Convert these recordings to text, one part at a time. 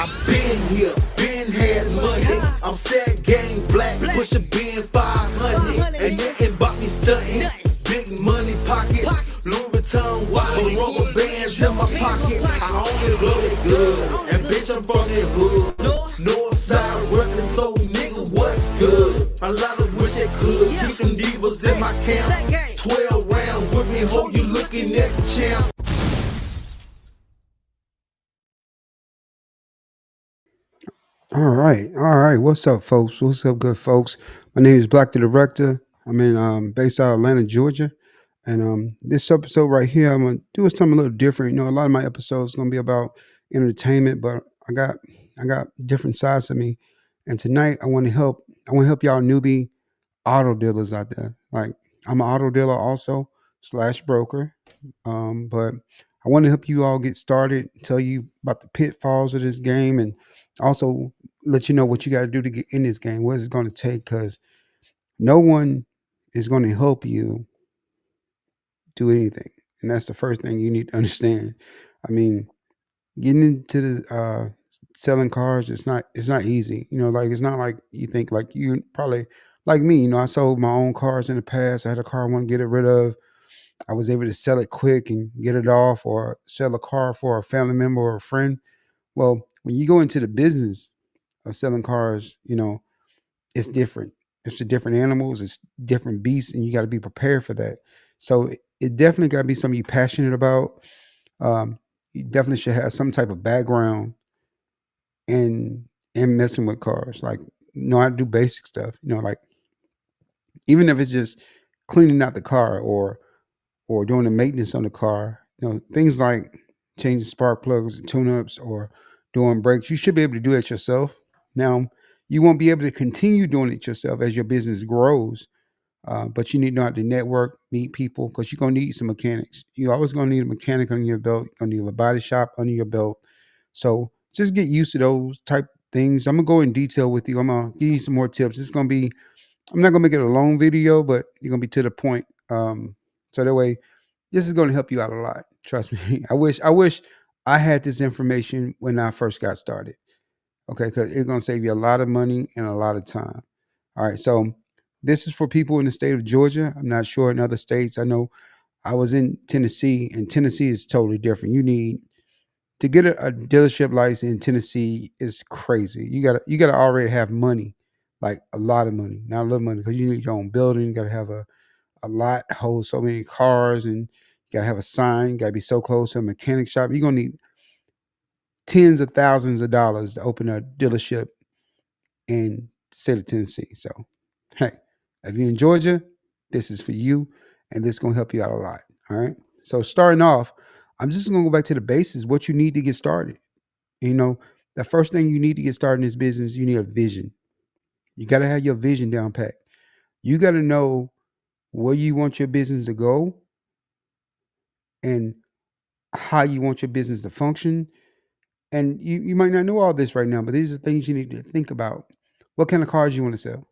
Been here, been had money. I'm sad game black, push a bin 500. And nothing bought me stunting. Big money pockets, Louis Vuitton watch, but rubber bands in my pocket. I only blow it good, and bitch I'm from the hood. North side working, so nigga what's good? A lot of wish they could keep them divas in my camp. 12 round with me, hope you looking at the champ. All right. What's up, folks? What's up, good folks? My name is Black the Director. I'm in based out of Atlanta, Georgia, and this episode right here, I'm gonna do something a little different. You know, a lot of my episodes gonna be about entertainment, but I got different sides of me, and tonight I want to help y'all newbie auto dealers out there. Like I'm an auto dealer also slash broker, but I want to help you all get started, tell you about the pitfalls of this game, and also let you know what you got to do to get in this game, what it's going to take, because no one is going to help you do anything. And that's the first thing you need to understand. I mean, getting into the selling cars, it's not easy. You know, like it's not like you think. Like you probably like me. You know, I sold my own cars in the past. I had a car I want to get rid of. I was able to sell it quick and get it off, or sell a car for a family member or a friend. Well, when you go into the business of selling cars, you know, it's different. It's a different animals, it's different beasts, and you got to be prepared for that. So it definitely got to be something you're passionate about. You definitely should have some type of background in messing with cars. Like know how to do basic stuff. You know, like even if it's just cleaning out the car or doing the maintenance on the car. You know, things like changing spark plugs and tune-ups or doing brakes. You should be able to do that yourself. Now, you won't be able to continue doing it yourself as your business grows, but you need to know how to network, meet people, because you're gonna need some mechanics. You're always gonna need a mechanic on your belt. You're gonna need a body shop under your belt. So just get used to those type things. I'm gonna go in detail with you. I'm gonna give you some more tips. It's gonna be. I'm not gonna make it a long video, but you're gonna be to the point. So that way, this is gonna help you out a lot. Trust me. I wish I had this information when I first got started. Okay, because it's gonna save you a lot of money and a lot of time. All right, so this is for people in the state of Georgia. I'm not sure in other states. I know I was in Tennessee, and Tennessee is totally different. You need to get a dealership license in Tennessee is crazy. You gotta already have money, like a lot of money, not a little money, because you need your own building. You gotta have a lot hold so many cars, and you gotta have a sign. You gotta be so close to a mechanic shop. You're gonna need tens of thousands of dollars to open a dealership in the state of Tennessee. So, hey, if you're in Georgia, this is for you, and this is gonna help you out a lot. All right. So starting off, I'm just gonna go back to the basics. What you need to get started. You know, the first thing you need to get started in this business, you need a vision. You got to have your vision down pat. You got to know where you want your business to go and how you want your business to function. And you might not know all this right now, but these are things you need to think about. What kind of cars you want to sell?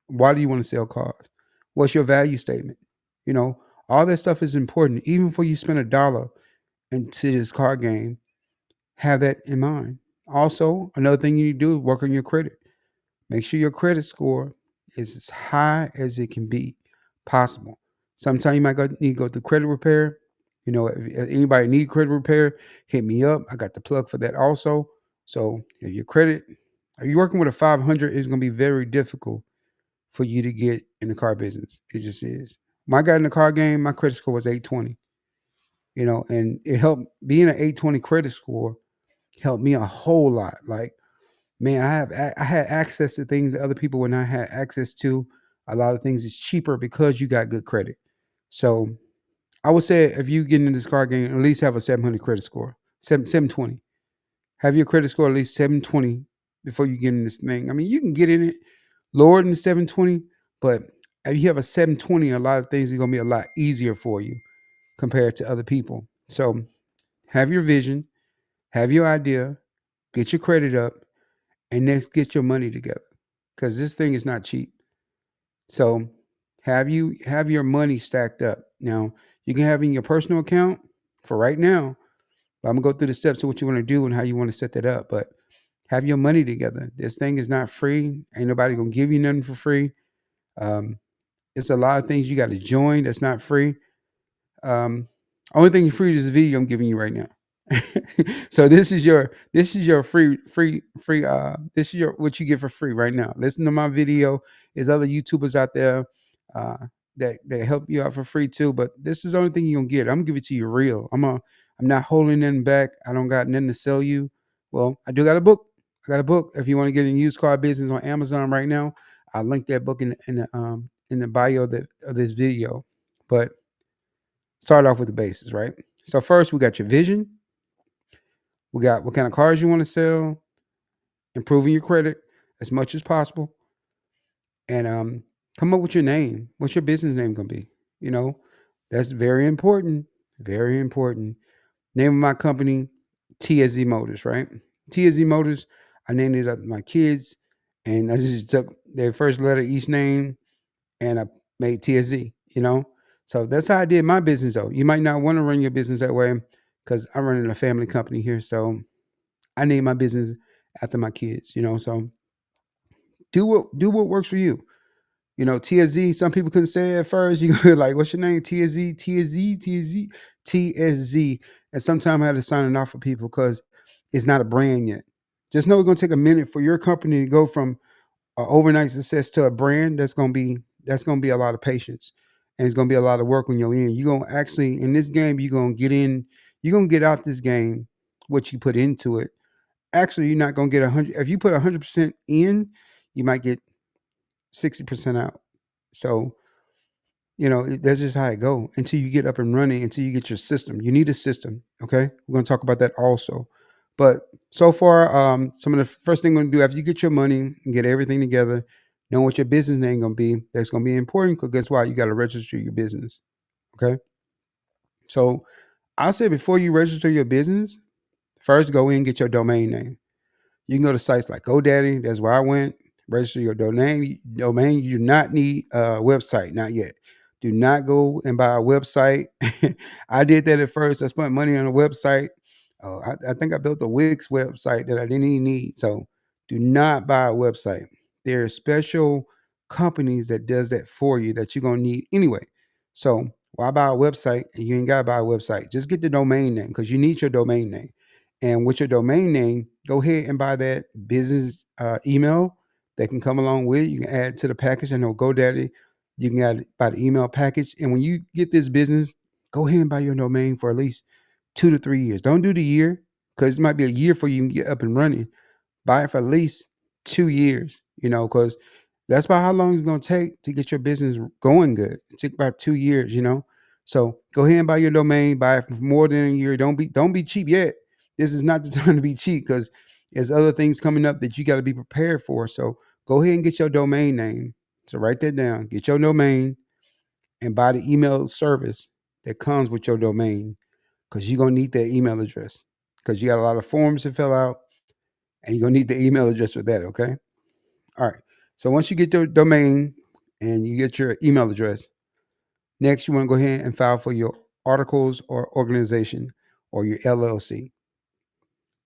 Why do you want to sell cars? What's your value statement? You know, all that stuff is important. Even before you spend a dollar into this car game, have that in mind. Also, another thing you need to do is work on your credit. Make sure your credit score is as high as it can be possible. Sometimes you might need to go through credit repair. You know, if anybody need credit repair, hit me up. I got the plug for that also. So if your credit, if you're working with a 500, it's going to be very difficult for you to get in the car business. It just is. When I got in the car game, my credit score was 820. You know, and it helped being an 820 credit score helped me a whole lot. Like man, I had access to things that other people would not have access to. A lot of things is cheaper because you got good credit. So I would say if you get into this car game, at least have a 700 credit score, 720. Have your credit score at least 720 before you get in this thing. I mean, you can get in it lower than 720, but if you have a 720, a lot of things are gonna be a lot easier for you compared to other people. So have your vision, have your idea, get your credit up, and next get your money together because this thing is not cheap. So have your money stacked up. Now you can have in your personal account for right now. But I'm gonna go through the steps of what you want to do and how you want to set that up. But Have your money together. This thing is not free. Ain't nobody gonna give you nothing for free. Um, it's a lot of things you got to join that's not free. Um, only thing free is the video I'm giving you right now. So this is your free this is your what you get for free right now. Listen to my video. There's other YouTubers out there uh that help you out for free too, but this is the only thing you're gonna get. I'm gonna give it to you real. I'm not holding nothing back. I don't got nothing to sell you. Well, I do got a book. I got a book. If you want to get in used car business on Amazon right now, I'll link that book in the bio of this video. But start off with the basis, right? So first we got your vision. We got what kind of cars you want to sell, improving your credit as much as possible, and come up with your name. What's your business name gonna be? You know, that's very important. Very important. Name of my company, TSZ Motors, right? TSZ Motors. I named it after my kids, and I just took their first letter each name, and I made TSZ. You know, so that's how I did my business. Though you might not want to run your business that way, because I'm running a family company here, so I named my business after my kids. You know, so do what works for you. You know, TSZ, some people couldn't say it at first. You go like, what's your name? TSZ, TSZ, TSZ, TSZ. And sometimes I had to sign it off for people because it's not a brand yet. Just know it's gonna take a minute for your company to go from an overnight success to a brand. That's gonna be a lot of patience. And it's gonna be a lot of work on your end. You're gonna actually in this game, you're gonna get out this game what you put into it. Actually, you're not gonna get 100. If you put 100% in, you might get 60% out. So, that's just how it go until you get up and running, until you get your system. You need a system. Okay. We're going to talk about that also. But so far, some of the first thing we're going to do after you get your money and get everything together, know what your business name going to be. That's going to be important because guess what? You got to register your business. Okay. So I'll say before you register your business, first go in and get your domain name. You can go to sites like GoDaddy. That's where I went. Register your domain. Domain. You do not need a website. Not yet. Do not go and buy a website. I did that at first. I spent money on a website. I think I built a Wix website that I didn't even need. So do not buy a website. There are special companies that does that for you that you're gonna need anyway. So why buy a website and you ain't gotta buy a website? Just get the domain name because you need your domain name. And with your domain name, go ahead and buy that business email that can come along with it. You can add to the package. I know GoDaddy, you can add buy the email package. And when you get this business, go ahead and buy your domain for at least 2 to 3 years. Don't do the year because it might be a year for you can get up and running. Buy it for at least 2 years, because that's about how long it's going to take to get your business going good. It took about 2 years. So go ahead and buy your domain. Buy it for more than a year. Don't be cheap yet. This is not the time to be cheap because there's other things coming up that you got to be prepared for. So go ahead and get your domain name. So write that down. Get your domain and buy the email service that comes with your domain because you're gonna need that email address because you got a lot of forms to fill out and you're gonna need the email address for that. Okay. All right. So once you get your domain and you get your email address, next you want to go ahead and file for your articles or organization or your LLC.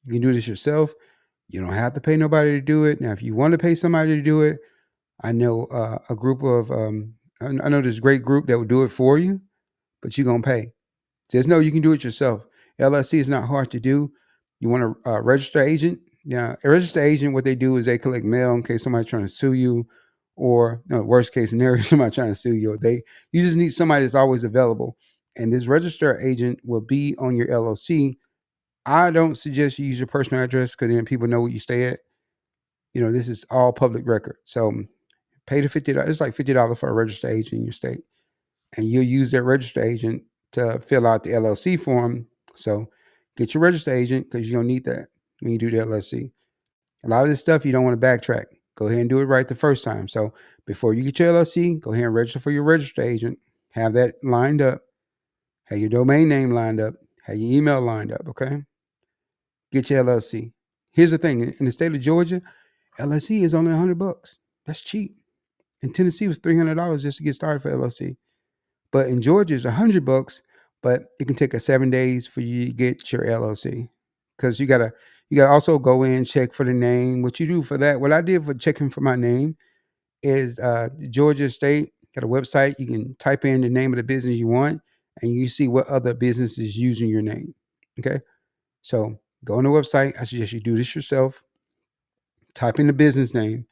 You can do this yourself. You don't have to pay nobody to do it. Now, if you want to pay somebody to do it, I know a group of, I know this great group that will do it for you, but you're going to pay. Just know you can do it yourself. LLC is not hard to do. You want to register agent? Yeah, a register agent, what they do is they collect mail in case somebody's trying to sue you, or worst case scenario, somebody trying to sue you. You just need somebody that's always available. And this register agent will be on your LLC. I don't suggest you use your personal address because then people know where you stay at. This is all public record. So pay the $50. It's like $50 for a registered agent in your state, and you'll use that registered agent to fill out the LLC form. So get your registered agent because you're gonna need that when you do the LLC. A lot of this stuff you don't want to backtrack. Go ahead and do it right the first time. So before you get your LLC, go ahead and register for your registered agent. Have that lined up. Have your domain name lined up. Have your email lined up. Okay. Get your LLC. Here's the thing: in the state of Georgia, LLC is only $100. That's cheap. In Tennessee, it was $300 just to get started for LLC. But in Georgia, it's $100, but it can take us 7 days for you to get your LLC because you gotta You got to also go in, check for the name. What you do for that, what I did for checking for my name is Georgia State got a website. You can type in the name of the business you want, and you see what other businesses using your name. Okay, so go on the website. I suggest you do this yourself. Type in the business name,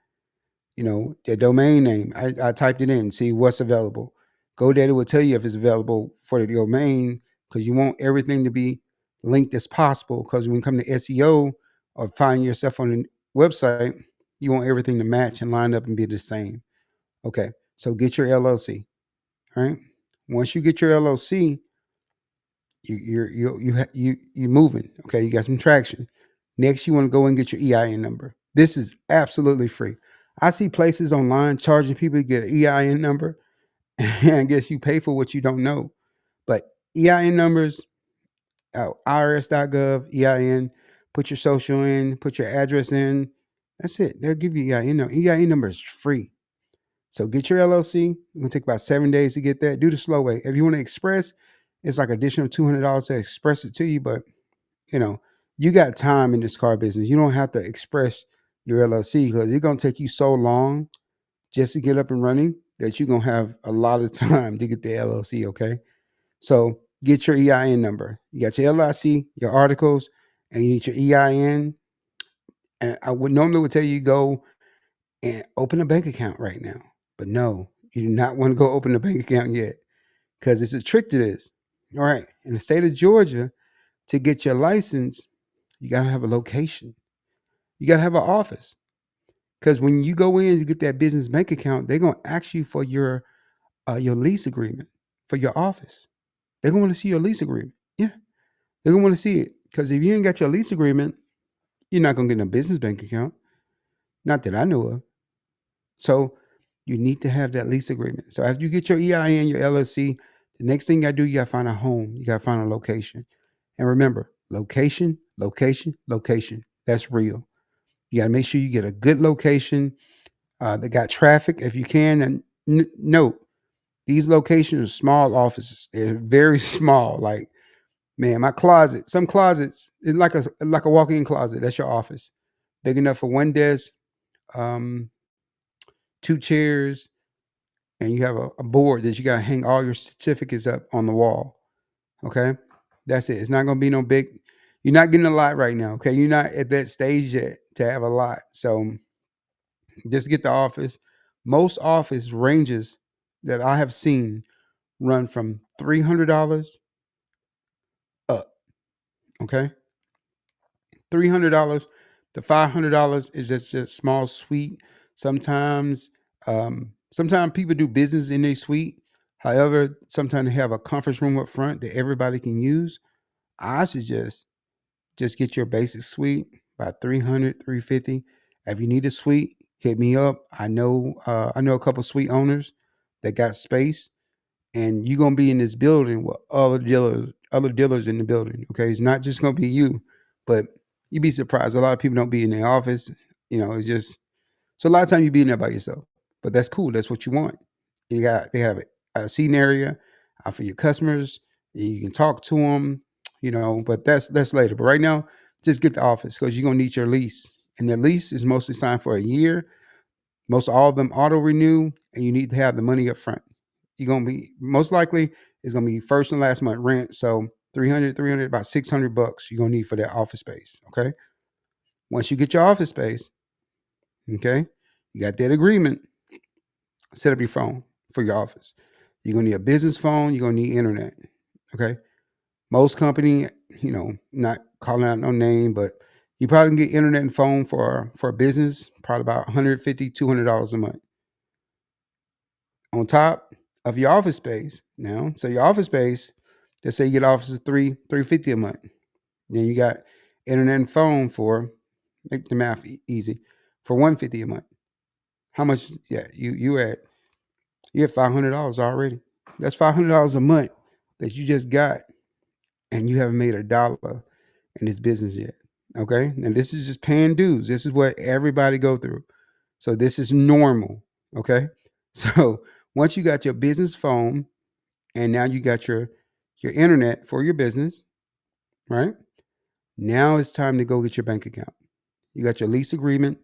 the domain name. I typed it in, see what's available. GoDaddy will tell you if it's available for the domain because you want everything to be linked as possible. Because when you come to SEO or find yourself on a website, you want everything to match and line up and be the same. Okay, so get your LLC. All right. Once you get your LLC, you're moving. Okay, you got some traction. Next, you want to go and get your EIN number. This is absolutely free. I see places online charging people to get an EIN number, and I guess you pay for what you don't know. But EIN numbers, IRS.gov, EIN, put your social in, put your address in. That's it. They'll give you EIN number. EIN number is free. So get your LLC. It's gonna take about 7 days to get that. Do the slow way. If you want to express, it's like additional $200 to express it to you. But you know, you got time in this car business. You don't have to express your LLC because it's gonna take you so long just to get up and running that you're gonna have a lot of time to get the LLC. Okay, so get your EIN number. You got your LLC, your articles, and you need your EIN. And I would normally would tell you go and open a bank account right now, but no, you do not want to go open a bank account yet because it's a trick to this. All right, in the state of Georgia, to get your license, you gotta have a location. You gotta have an office. Because when you go in to get that business bank account, they're gonna ask you for your lease agreement for your office. They're gonna want to see your lease agreement. Yeah, they're gonna want to see it. Because if you ain't got your lease agreement, you're not gonna get a business bank account. Not that I know of. So you need to have that lease agreement. So after you get your EIN, your LLC, the next thing you gotta do, you gotta find a home. You gotta find a location. And remember, location, location, location. That's real. You gotta make sure you get a good location that got traffic if you can. And note, these locations are small offices. They're very small. Like, man, my closet, some closets, it's like a walk-in closet. That's your office. Big enough for one desk, um, two chairs, and you have a board that you got to hang all your certificates up on the wall. Okay, that's it. It's not going to be no big. You're not getting a lot right now. Okay, you're not at that stage yet to have a lot. So just get the office. Most office ranges that I have seen run from $300 up. Okay, $300 to $500 is just small suite. Sometimes people do business in their suite. However, sometimes they have a conference room up front that everybody can use. I suggest just get your basic suite by 300, 350. If you need a suite, hit me up. I know a couple suite owners that got space, and you're gonna be in this building with other dealers in the building. Okay, it's not just gonna be you, but you'd be surprised. A lot of people don't be in their office. It's just so a lot of time you be in there by yourself. But that's cool. That's what you want. They have a seating area for your customers. You can talk to them. But that's later. But right now, just get the office because you're gonna need your lease, and the lease is mostly signed for a year. Most all of them auto renew, and you need to have the money up front. You're gonna be most likely it's gonna be first and last month rent. So 300, about $600 you're gonna need for that office space. Okay. Once you get your office space, okay, you got that agreement. Set up your phone for your office. You're gonna need a business phone. You're gonna need internet. Okay. Most company, not calling out no name, but you probably can get internet and phone for a business, probably about $150, $200 a month on top of your office space. Now, so your office space, let's say you get office of 350 a month. Then you got internet and phone for make the math easy for 150 a month. How much? Yeah, you had $500 already. That's $500 a month that you just got, and you haven't made a dollar in this business yet. Okay, and this is just paying dues. This is what everybody go through. So this is normal. Okay, so once you got your business phone, and now you got your internet for your business, right? Now it's time to go get your bank account. You got your lease agreement.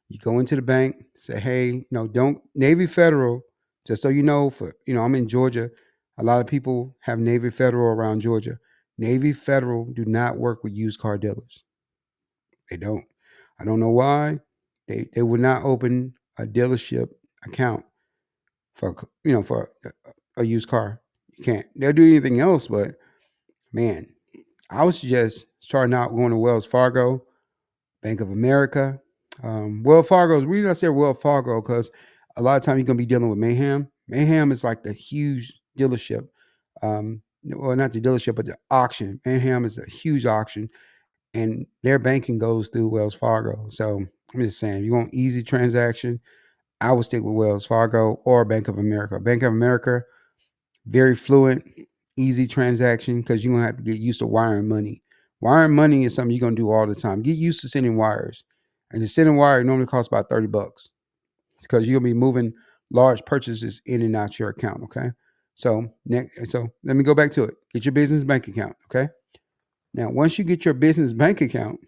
You go into the bank, say, hey, don't Navy Federal, just so you know, I'm in Georgia. A lot of people have Navy Federal around Georgia. Navy Federal do not work with used car dealers. They don't. I don't know why. They would not open a dealership account for for a used car. You can't. They'll do anything else, but man, I was just starting out going to Wells Fargo, Bank of America. Wells Fargo is really, I say Wells Fargo because a lot of time you're gonna be dealing with Mayhem. Mayhem is like the huge dealership. Well, not the dealership, but the auction. Mayhem is a huge auction, and their banking goes through Wells Fargo. So I'm just saying, if you want easy transaction, I would stick with Wells Fargo or Bank of America. Bank of America, very fluent, easy transaction because you're gonna have to get used to wiring money. Wiring money is something you're gonna do all the time. Get used to sending wires. And the sending wire normally costs about $30. It's because you're gonna be moving large purchases in and out your account. Okay. So let me go back to it. Get your business bank account. Okay. Now, once you get your business bank account,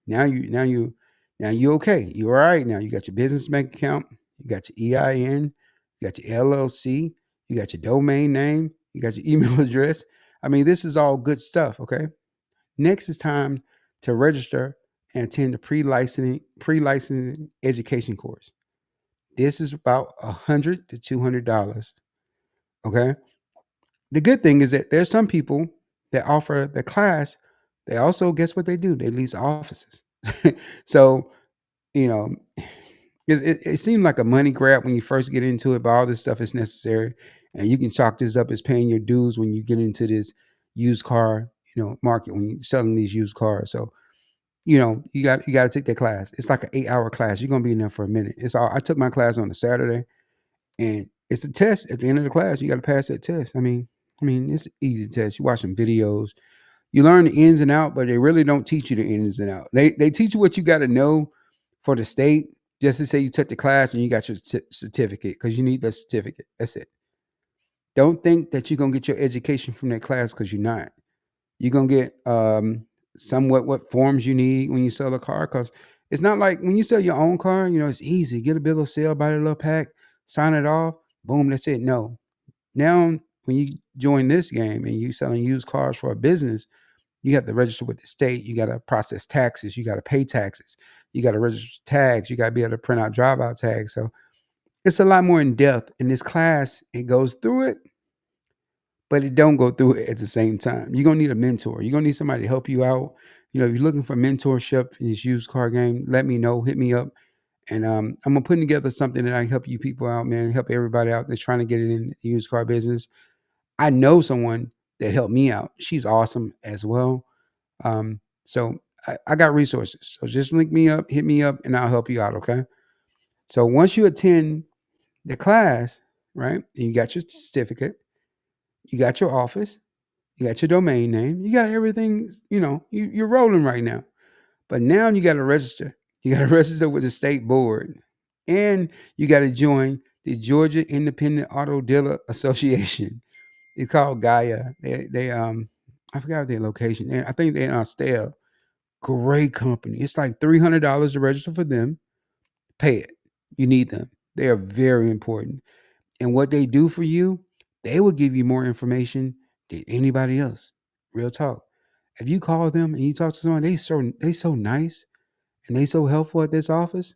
now you okay. You all right now. You got your business bank account, you got your EIN, you got your LLC, you got your domain name, you got your email address. I mean, this is all good stuff, okay? Next is time to register and attend the pre-licensing education course. This is about $100 to $200. Okay. The good thing is that there's some people that offer the class. They also, guess what they do? They lease offices. So, you know, it seemed like a money grab when you first get into it, but all this stuff is necessary. And you can chalk this up as paying your dues when you get into this used car, market when you're selling these used cars. So, you got to take that class. It's like an 8-hour class. You're gonna be in there for a minute. It's all I took my class on a Saturday, and it's a test at the end of the class. You got to pass that test. I mean, it's an easy test. You watch some videos, you learn the ins and out, but they really don't teach you the ins and out. They teach you what you got to know for the state, just to say you took the class and you got your certificate because you need that certificate. That's it. Don't think that you're gonna get your education from that class because you're not. You're gonna get somewhat what forms you need when you sell a car because it's not like when you sell your own car. It's easy. Get a bill of sale, buy a little pack, sign it off, boom, that's it. No, now when you join this game and you selling used cars for a business, you have to register with the state. You got to process taxes. You got to pay taxes. You got to register tags. You got to be able to print out drive out tags. So it's a lot more in depth. In this class, it goes through it, but it don't go through it at the same time. You're gonna need a mentor. You're gonna need somebody to help you out. If you're looking for mentorship in this used car game, let me know. Hit me up, and I'm gonna put together something that I can help you people out, man. Help everybody out that's trying to get it in the used car business. I know someone that helped me out. She's awesome as well. So I got resources. So just link me up, hit me up, and I'll help you out. Okay. So once you attend the class, right, and you got your certificate, you got your office, you got your domain name, you got everything. You're rolling right now. But now you got to register. You got to register with the state board, and you got to join the Georgia Independent Auto Dealer Association. It's called Gaia. I forgot their location. I think they're in Austell. Great company. It's like $300 to register for them. Pay it. You need them. They are very important. And what they do for you, they will give you more information than anybody else. Real talk. If you call them and you talk to someone, they so nice and they so helpful at this office.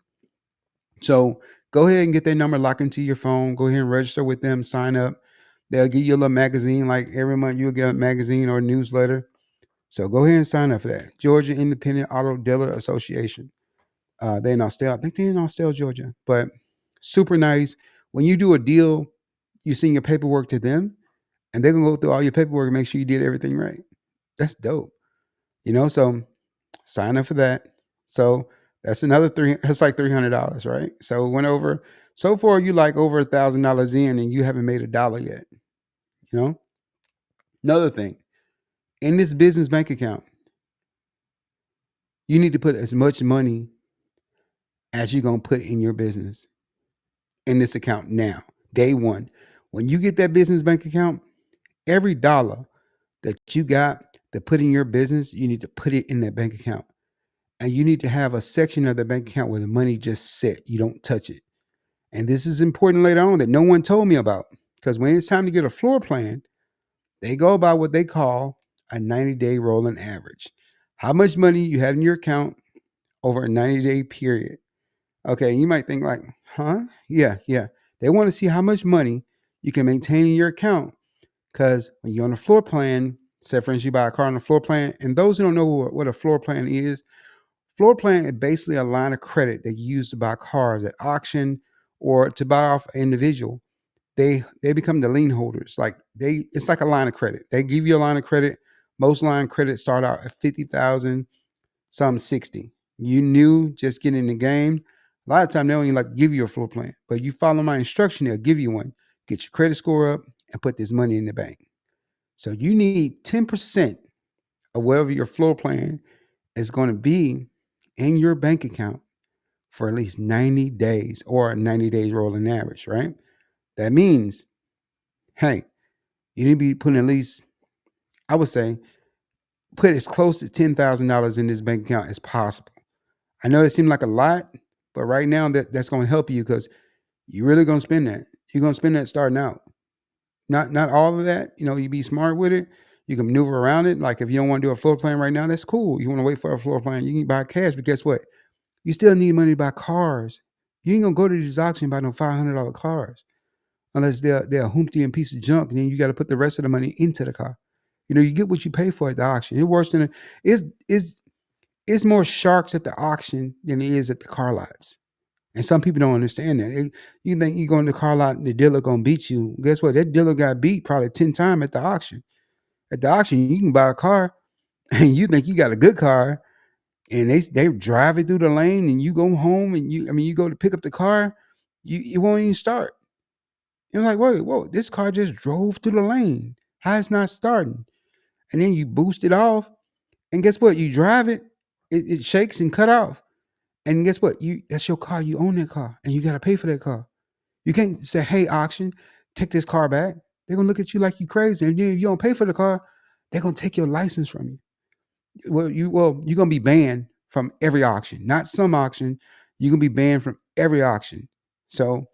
So go ahead and get their number locked into your phone. Go ahead and register with them. Sign up. They'll give you a little magazine. Like every month, you'll get a magazine or a newsletter. So go ahead and sign up for that. Georgia Independent Auto Dealer Association. They're in Austell. I think they're in Austell, Georgia. But super nice. When you do a deal, you send your paperwork to them, and they're gonna go through all your paperwork and make sure you did everything right. That's dope. So sign up for that. So that's another three. That's like $300, right? So it went over. So far, you like over $1,000 in, and you haven't made a dollar yet. You know. Another thing, in this business bank account, you need to put as much money as you're gonna put in your business in this account now. Day one, when you get that business bank account, every dollar that you got, to put in your business, you need to put it in that bank account. And you need to have a section of the bank account where the money just sit. You don't touch it. And this is important later on that no one told me about. Because when it's time to get a floor plan, they go by what they call a 90-day rolling average. How much money you had in your account over a 90-day period. Okay, you might think like, huh? Yeah, yeah. They want to see how much money you can maintain in your account. Because when you're on a floor plan, say for instance, you buy a car on a floor plan, and those who don't know what a floor plan is, floor plan is basically a line of credit that you use to buy cars at auction or to buy off an individual. They become the lien holders. Like it's like a line of credit. They give you a line of credit. Most line of credit start out at 50,000, some 60. You knew just getting in the game. A lot of time they don't even like give you a floor plan, but you follow my instruction, they'll give you one. Get your credit score up and put this money in the bank. So you need 10% of whatever your floor plan is going to be in your bank account for at least 90 days or a 90 days rolling average, right? That means, hey, you need to be putting at least, I would say, put as close to $10,000 in this bank account as possible. I know it seemed like a lot, but right now that's going to help you because you're really going to spend that. You're going to spend that starting out. Not all of that. You be smart with it. You can maneuver around it. Like if you don't want to do a floor plan right now, that's cool. You want to wait for a floor plan, you can buy cash. But guess what? You still need money to buy cars. You ain't gonna go to these auctions and buy no $500 cars unless they're a humpty and piece of junk. And then you got to put the rest of the money into the car. You get what you pay for at the auction. It's worse than it's more sharks at the auction than it is at the car lots. And some people don't understand that. You think you go in the car lot and the dealer gonna beat you. Guess what? That dealer got beat probably 10 times at the auction. At the auction, you can buy a car and you think you got a good car, and they drive it through the lane, and you go home and you go to pick up the car, it won't even start. You're like, wait, whoa, this car just drove through the lane. How it's not starting? And then you boost it off, and guess what? You drive it, it shakes and cut off. And guess what? That's your car. You own that car, and you got to pay for that car. You can't say, "Hey, auction, take this car back." They're gonna look at you like you crazy, and then if you don't pay for the car, they're gonna take your license from you. You're gonna be banned from every auction, not some auction. You're gonna be banned from every auction. So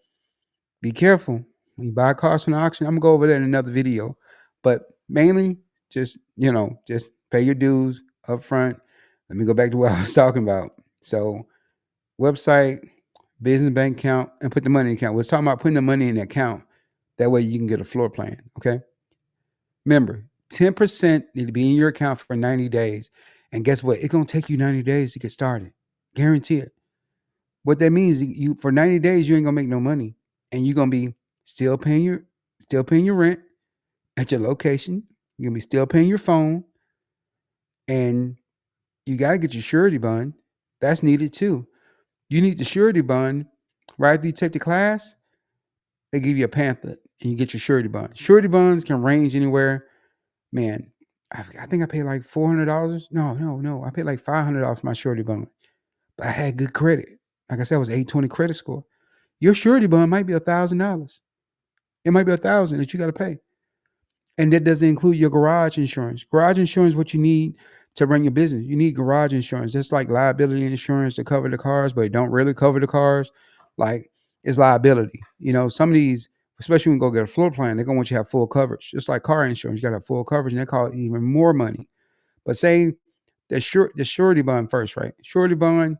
be careful when you buy cars from the auction. I'm gonna go over that in another video, but mainly just pay your dues up front. Let me go back to what I was talking about. So website, business bank account, and put the money in the account. We're talking about putting the money in the account. That way you can get a floor plan. Okay. Remember, 10% need to be in your account for 90 days. And guess what? It's gonna take you 90 days to get started. Guarantee it. What that means, you for 90 days, you ain't gonna make no money. And you're gonna be still paying your rent at your location. You're gonna be still paying your phone. And you gotta get your surety bond. That's needed too. You need the surety bond right after you take the class. They give you a pamphlet and you get your surety bond. Surety bonds can range anywhere. Man, I think I paid like $400. No. I paid like $500 for my surety bond. But I had good credit. Like I said, I was 820 credit score. Your surety bond might be $1,000. It might be 1,000 that you got to pay. And that doesn't include your garage insurance. Garage insurance is what you need to run your business. You need garage insurance. That's like liability insurance to cover the cars, but it don't really cover the cars. Like it's liability. Some of these, especially when you go get a floor plan, they're gonna want you to have full coverage. Just like car insurance, you gotta have full coverage, and they call it even more money. But say the surety bond first, right? Surety bond,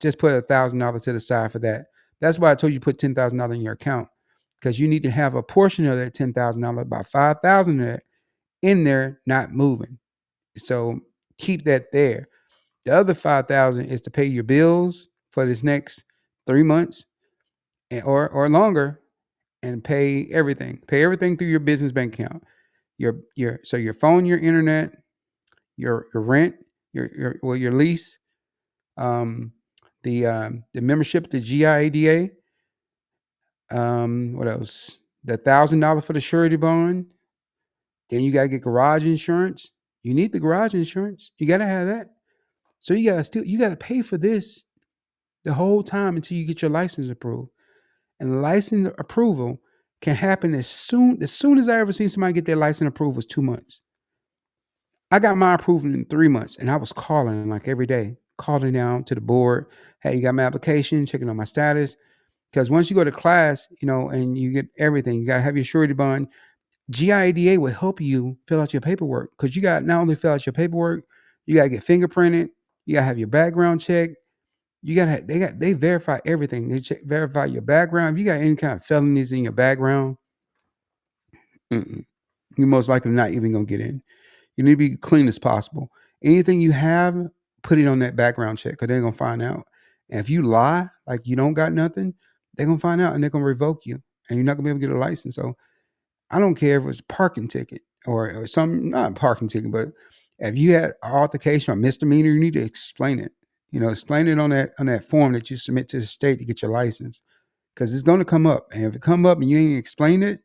just put $1,000 to the side for that. That's why I told you put $10,000 in your account, because you need to have a portion of that $10,000, about 5,000 of that in there, not moving. So keep that there. The other 5,000 is to pay your bills for this next 3 months or longer, and pay everything. Pay everything through your business bank account. Your phone, your internet, your rent, your lease, the membership to GIADA. What else? The $1,000 for the surety bond. Then you gotta get garage insurance. You need the garage insurance. You gotta have that. So you gotta pay for this the whole time until you get your license approved. And license approval can happen as soon as I ever seen somebody get their license approved was 2 months. I got my approval in 3 months, and I was calling like every day, calling down to the board. Hey, you got my application? Checking on my status. Because once you go to class, and you get everything, you gotta have your surety bond. GIADA will help you fill out your paperwork because you got not only fill out your paperwork, you gotta get fingerprinted, you gotta have your background checked. You gotta they verify everything. They verify your background. If you got any kind of felonies in your background, mm-mm, you're most likely not even gonna get in. You need to be clean as possible. Anything you have, put it on that background check because they're gonna find out. And if you lie, like you don't got nothing, they're gonna find out and they're gonna revoke you, and you're not gonna be able to get a license. So I don't care if it's a parking ticket or some not a parking ticket, but if you had an altercation or misdemeanor, you need to explain it. Explain it on that form that you submit to the state to get your license, because it's going to come up, and if it come up and you ain't explain it,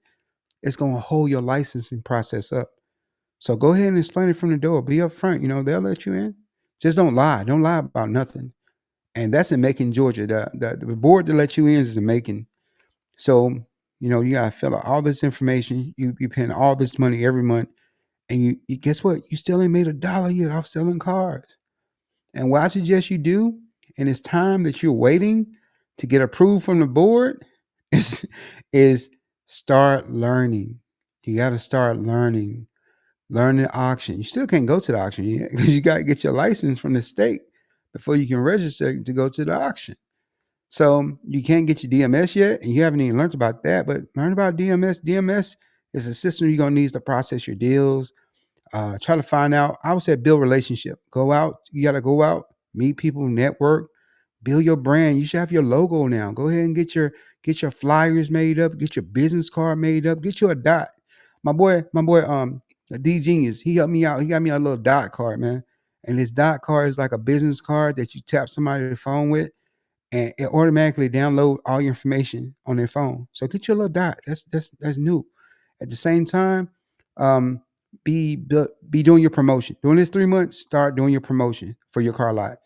it's going to hold your licensing process up. So go ahead and explain it from the door. Be upfront. They'll let you in. Just don't lie. Don't lie about nothing. And that's in Macon, Georgia. The board that let you in is in Macon. So you gotta fill out all this information. You paying all this money every month, and you guess what? You still ain't made $1 yet off selling cars. And what I suggest you do, and it's time that you're waiting to get approved from the board, is is start learning. You got to start learning. Learn the auction. You still can't go to the auction yet because you got to get your license from the state before you can register to go to the auction. So you can't get your DMS yet, and you haven't even learned about that. But learn about DMS. DMS is a system you're gonna need to process your deals. Try to find out. I would say build relationship. Go out. You got to go out, meet people, network, build your brand. You should have your logo now. Go ahead and get your flyers made up. Get your business card made up. Get you a dot. My boy, D Genius. He helped me out. He got me a little dot card, man. And this dot card is like a business card that you tap somebody's phone with, and it automatically download all your information on their phone. So get your little dot. That's new. At the same time, um, be doing your promotion. During this 3 months, start doing your promotion for your car lot.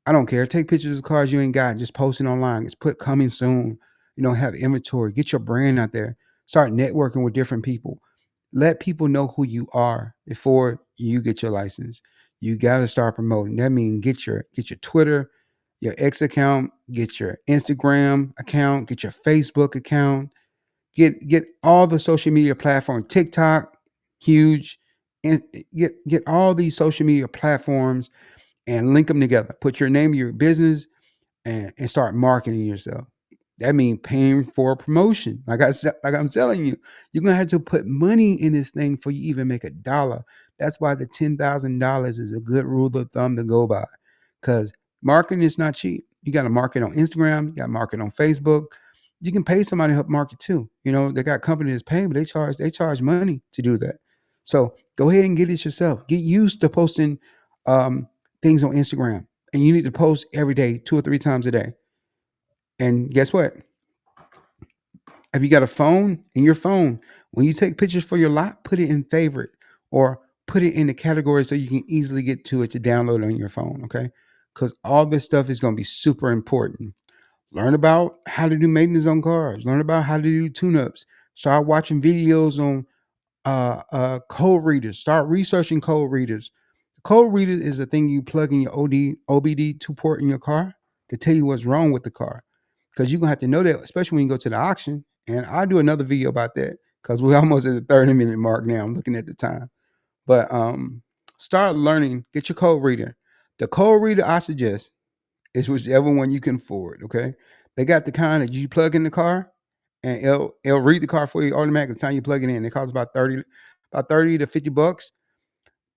I don't care. Take pictures of cars you ain't got. Just post it online. Just put coming soon. Have inventory. Get your brand out there. Start networking with different people. Let people know who you are before you get your license. You got to start promoting. That means get your Twitter, your X account, get your Instagram account, get your Facebook account, get all the social media platforms. TikTok, huge. And get all these social media platforms and link them together. Put your name of your business and start marketing yourself. That means paying for a promotion. Like I'm telling you, you're gonna have to put money in this thing for you even make $1. That's why the $10,000 is a good rule of thumb to go by. Because marketing is not cheap. You got to market on Instagram. You got to market on Facebook. You can pay somebody to help market too. They got companies paying, but they charge money to do that. So go ahead and get it yourself. Get used to posting um, things on Instagram, and you need to post every day, 2 or 3 times a day. And guess what? If you got a phone, in your phone, when you take pictures for your lot, put it in favorite or put it in the category so you can easily get to it to download on your phone. Okay. Because all this stuff is going to be super important. Learn about how to do maintenance on cars, learn about how to do tune ups, start watching videos on code readers, start researching code readers. Code reader is a thing you plug in your OBD2 port in your car to tell you what's wrong with the car. Because you're gonna have to know that, especially when you go to the auction. And I'll do another video about that because we're almost at the 30-minute mark now. I'm looking at the time. But start learning, get your code reader. The code reader I suggest is whichever one you can afford. Okay. They got the kind that you plug in the car and it'll read the car for you automatically the time you plug it in. It costs about 30 to $50.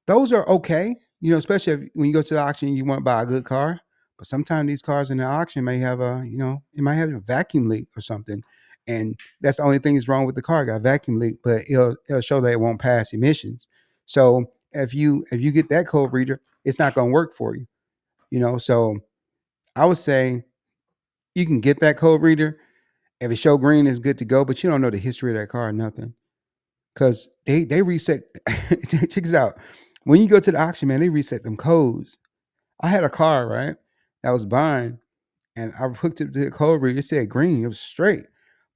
Those are okay, especially when you go to the auction, you want to buy a good car. But sometimes these cars in the auction may have it might have a vacuum leak or something, and that's the only thing that's wrong with the car. Got a vacuum leak, but it'll show that it won't pass emissions. So if you get that code reader, it's not going to work for you. So I would say you can get that code reader. If it show green, it's good to go, but you don't know the history of that car or nothing. Because they reset. Check this out. When you go to the auction, man, they reset them codes. I had a car, right? That I was buying, and I hooked it to the code reader. It said green. It was straight.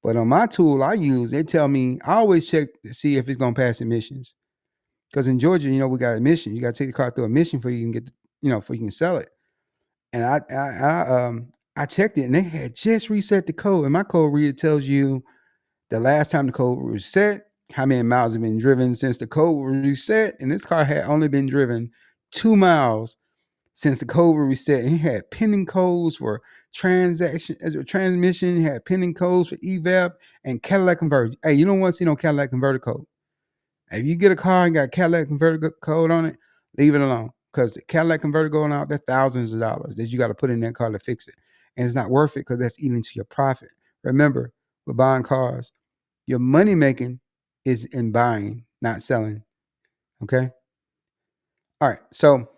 But on my tool I use, they tell me I always check to see if it's gonna pass emissions. Because in Georgia, we got admission. You got to take the car through admission before you can get, before you can sell it. And I checked it, and they had just reset the code. And my code reader tells you the last time the code was reset, how many miles have been driven since the code was reset, and this car had only been driven 2 miles since the code was reset. And it had pending codes for transaction as a transmission, it had pending codes for evap and Cadillac converter. Hey, you don't want to see no Cadillac converter code. If you get a car and got Cadillac converter code on it, leave it alone. Because the Cadillac converter going out, that's thousands of dollars that you got to put in that car to fix it. And it's not worth it because that's eating into your profit. Remember, we're buying cars. Your money making is in buying, not selling. Okay. All right. So,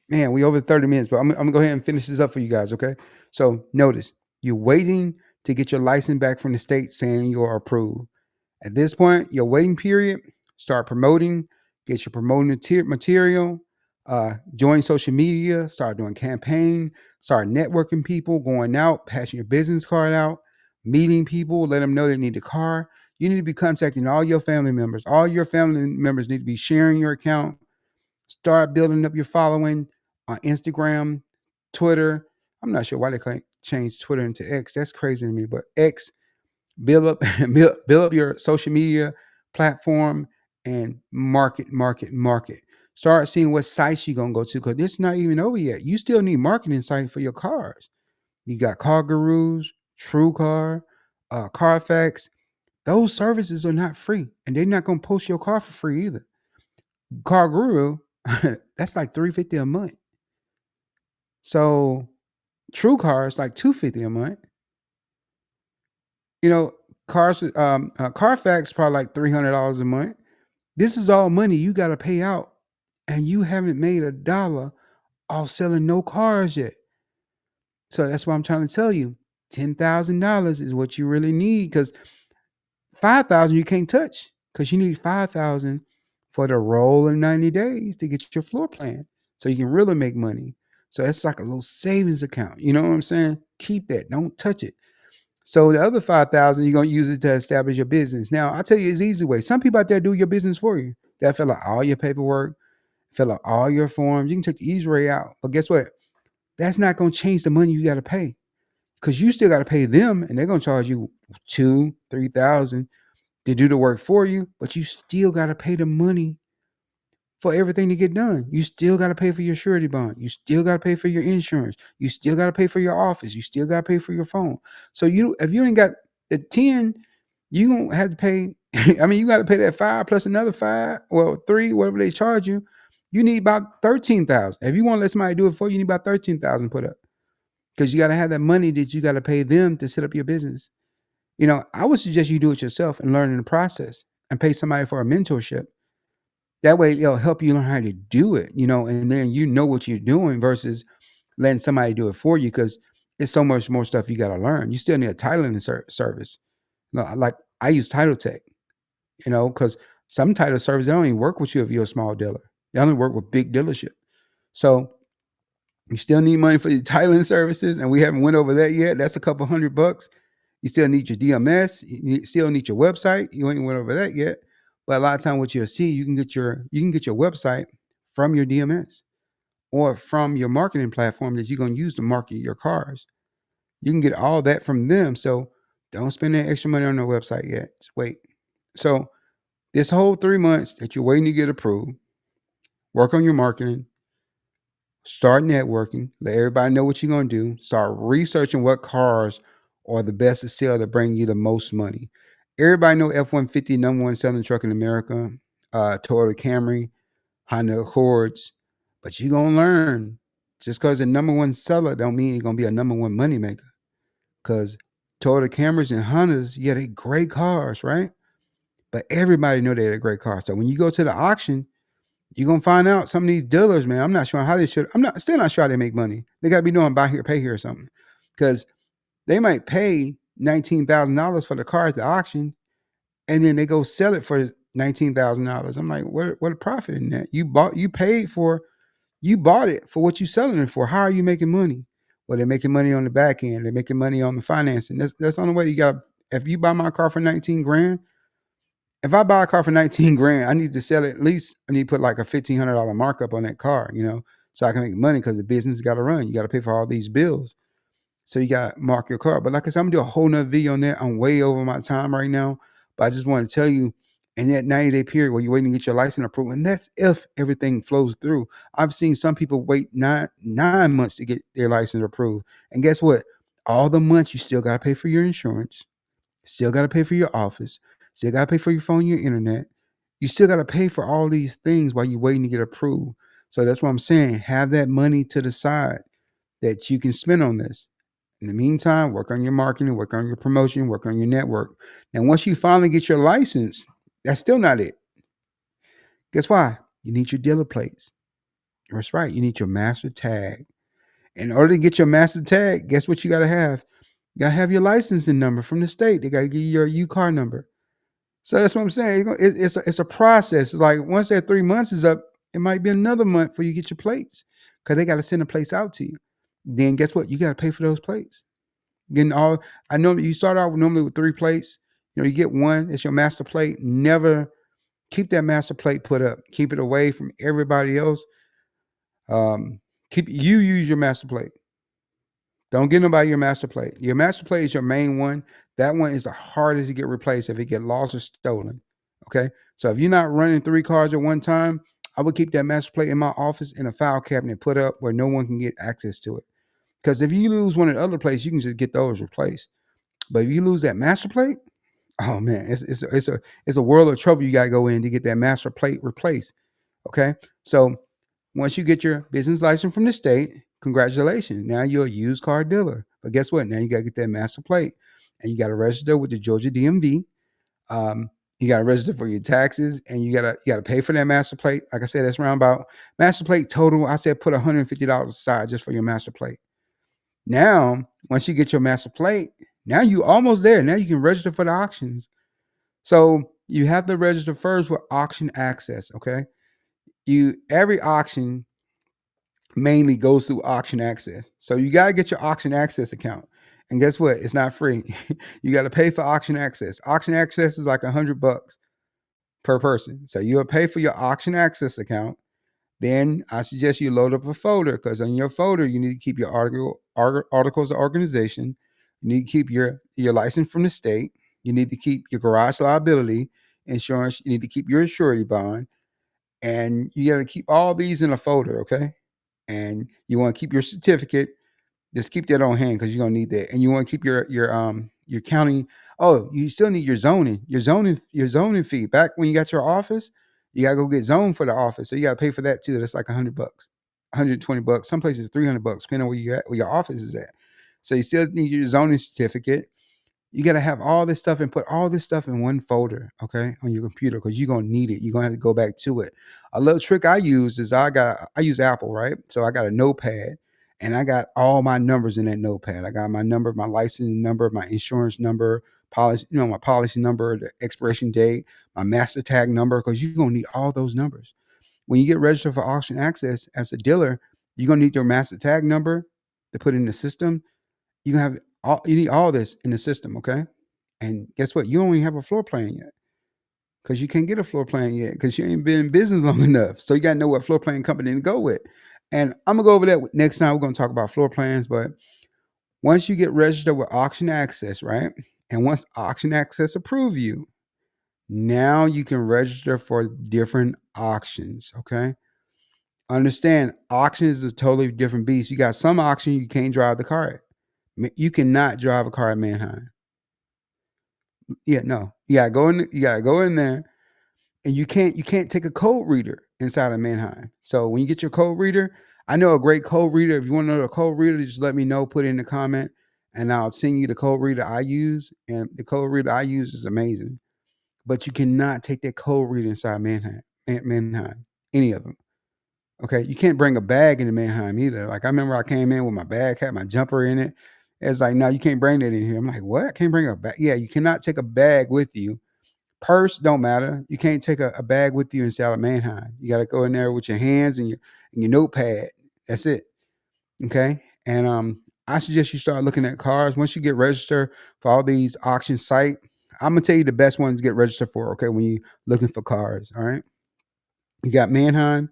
man, we over 30 minutes, but I'm gonna go ahead and finish this up for you guys. Okay. So notice you're waiting to get your license back from the state saying you're approved. At this point, your waiting period, start promoting, get your promoting material, join social media, start doing campaign, start networking people, going out, passing your business card out, meeting people, let them know they need a car. You need to be contacting all your family members. All your family members need to be sharing your account. Start building up your following on Instagram, Twitter. I'm not sure why they changed Twitter into X. That's crazy to me, but X, build up build up your social media platform and market. Start seeing what sites you're gonna go to because it's not even over yet. You still need marketing sites for your cars. You got Car Gurus, TrueCar, Carfax. Those services are not free, and they're not gonna post your car for free either. Car Guru, that's like $350 a month. So TrueCar is like $250 a month. Carfax probably like $300 a month. This is all money you got to pay out, and you haven't made a dollar off selling no cars yet. So that's what I'm trying to tell you. $10,000 is what you really need because 5,000 you can't touch because you need 5,000 for the roll in 90 days to get your floor plan, so you can really make money. So it's like a little savings account. You know what I'm saying? Keep that. Don't touch it. So the other 5,000, you're gonna use it to establish your business. Now, I'll tell you, it's easy way. Some people out there do your business for you. They'll fill out all your paperwork, fill out all your forms. You can take the easy way out. But guess what? That's not gonna change the money you gotta pay. Because you still gotta pay them, and they're gonna charge you 2, 3,000 to do the work for you, but you still gotta pay the money for everything to get done. You still got to pay for your surety bond. You still got to pay for your insurance. You still got to pay for your office. You still got to pay for your phone. So if you ain't got the 10, you going to have to pay. I mean, you got to pay that 5 plus another 5, well, 3, whatever they charge you. You need about 13,000. If you want to let somebody do it for you, you need about 13,000 put up because you got to have that money that you got to pay them to set up your business. I would suggest you do it yourself and learn in the process and pay somebody for a mentorship. That way, it'll help you learn how to do it, and then you know what you're doing versus letting somebody do it for you because it's so much more stuff you got to learn. You still need a titling service. Like I use Title Tech, because some title service, they don't even work with you if you're a small dealer. They only work with big dealership. So you still need money for your titling services, and we haven't went over that yet. That's a couple $100. You still need your DMS. You still need your website. You ain't went over that yet. But a lot of time, what you'll see, you can get your website from your DMS or from your marketing platform that you're gonna use to market your cars. You can get all that from them. So don't spend that extra money on their website yet. Just wait. So this whole 3 months that you're waiting to get approved, work on your marketing, start networking, let everybody know what you're going to do, start researching what cars are the best to sell that bring you the most money. Everybody know F-150, number one selling truck in America, Toyota Camry, Honda Accords, but you're going to learn. Just because the number one seller don't mean you're going to be a number one money maker. Because Toyota Camrys and Hondas, yeah, they great cars, right? But everybody know they're a great car. So when you go to the auction, you're gonna find out some of these dealers, man. I'm not sure how they should. Still not sure how they make money. They gotta be doing buy here, pay here or something. Because they might pay $19,000 for the car at the auction, and then they go sell it for $19,000. I'm like, what a profit in that? You bought it for what you selling it for. How are you making money? Well, they're making money on the back end. They're making money on the financing. That's the only way you got. If you buy my car for 19 grand If I buy a car for 19 grand, I need to sell it at least. I need to put like a $1,500 markup on that car, so I can make money because the business got to run. You got to pay for all these bills. So you got to mark your car. But like I said, I'm gonna do a whole nother video on that. I'm way over my time right now. But I just want to tell you, in that 90-day period where you're waiting to get your license approved, and that's if everything flows through. I've seen some people wait nine months to get their license approved. And guess what? All the months you still gotta pay for your insurance, still gotta pay for your office, still gotta pay for your phone, your internet. You still gotta pay for all these things while you're waiting to get approved. So that's what I'm saying. Have that money to the side that you can spend on this. In the meantime, work on your marketing, work on your promotion, work on your network. Now, once you finally get your license, that's still not it. Guess why? You need your dealer plates. That's right. You need your master tag. In order to get your master tag, guess what you got to have? You got to have your licensing number from the state. They got to give you your U-car number. So that's what I'm saying. It's a process. It's like once that 3 months is up, it might be another month before you get your plates because they got to send the plates out to you. Then guess what? You got to pay for those plates. Getting all I know you start out normally with 3 plates. You get one, it's your master plate. Never keep that master plate put up. Keep it away from everybody else. Keep you use your master plate. Don't get nobody your master plate. Your master plate is your main one. That one is the hardest to get replaced if it get lost or stolen. Okay. So if you're not running 3 cars at one time, I would keep that master plate in my office in a file cabinet put up where no one can get access to it. Because if you lose one in other places, you can just get those replaced. But if you lose that master plate, oh man, it's a world of trouble you gotta go in to get that master plate replaced. Okay, so once you get your business license from the state, congratulations. Now you're a used car dealer. But guess what? Now you gotta get that master plate, and you gotta register with the Georgia DMV. You gotta register for your taxes, and you gotta pay for that master plate. Like I said, that's around about master plate total. I said put $150 aside just for your master plate. Now, once you get your master plate, now you almost there. Now you can register for the auctions. So you have to register first with auction access. Okay. Every auction mainly goes through auction access. So you got to get your auction access account. And guess what? It's not free. You got to pay for auction access. Auction access is like $100 per person. So you'll pay for your auction access account. Then I suggest you load up a folder because on your folder you need to keep your articles of organization. You need to keep your license from the state. You need to keep your garage liability insurance. You need to keep your surety bond, and you got to keep all these in a folder, okay? And you want to keep your certificate. Just keep that on hand because you're gonna need that, and you want to keep your county. Oh, you still need your zoning fee. Back when you got your office, you gotta go get zoned for the office, so you gotta pay for that too. That's like $100, $120. Some places $300, depending on where your office is at. So you still need your zoning certificate. You got to have all this stuff and put all this stuff in one folder, okay, on your computer because you're gonna need it. You're gonna have to go back to it. A little trick I use is I use Apple, right? So I got a notepad and I got all my numbers in that notepad. I got my number, my license number, my insurance number, policy, my policy number, the expiration date, my master tag number, because you're gonna need all those numbers. When you get registered for auction access as a dealer, you're gonna need your master tag number to put in the system. You need all this in the system, okay? And guess what? You don't even have a floor plan yet because you can't get a floor plan yet because you ain't been in business long enough. So you got to know what floor plan company to go with. And I'm gonna go over that next time. We're gonna talk about floor plans. But once you get registered with auction access, right? And once auction access approve you, now you can register for different auctions, okay? Understand, auctions is a totally different beast. You got some auction you can't drive the car at. You cannot drive a car at Manheim. Yeah, no. You gotta go in there, and you can't take a code reader inside of Manheim. So when you get your code reader, I know a great code reader. If you want to know a code reader, just let me know, put it in the comment, and I'll send you the code reader I use. And the code reader I use is amazing. But you cannot take that code reader inside Manheim, any of them. Okay, you can't bring a bag into Manheim either. Like I remember I came in with my bag, had my jumper in it. It's like, no, you can't bring that in here. I'm like, what? I can't bring a bag. Yeah, you cannot take a bag with you. Purse don't matter. You can't take a bag with you inside of Manheim. You got to go in there with your hands and your notepad. That's it. Okay. And I suggest you start looking at cars once you get registered for all these auction site. I'm gonna tell you the best ones to get registered for. Okay, when you looking for cars, all right. You got Manheim,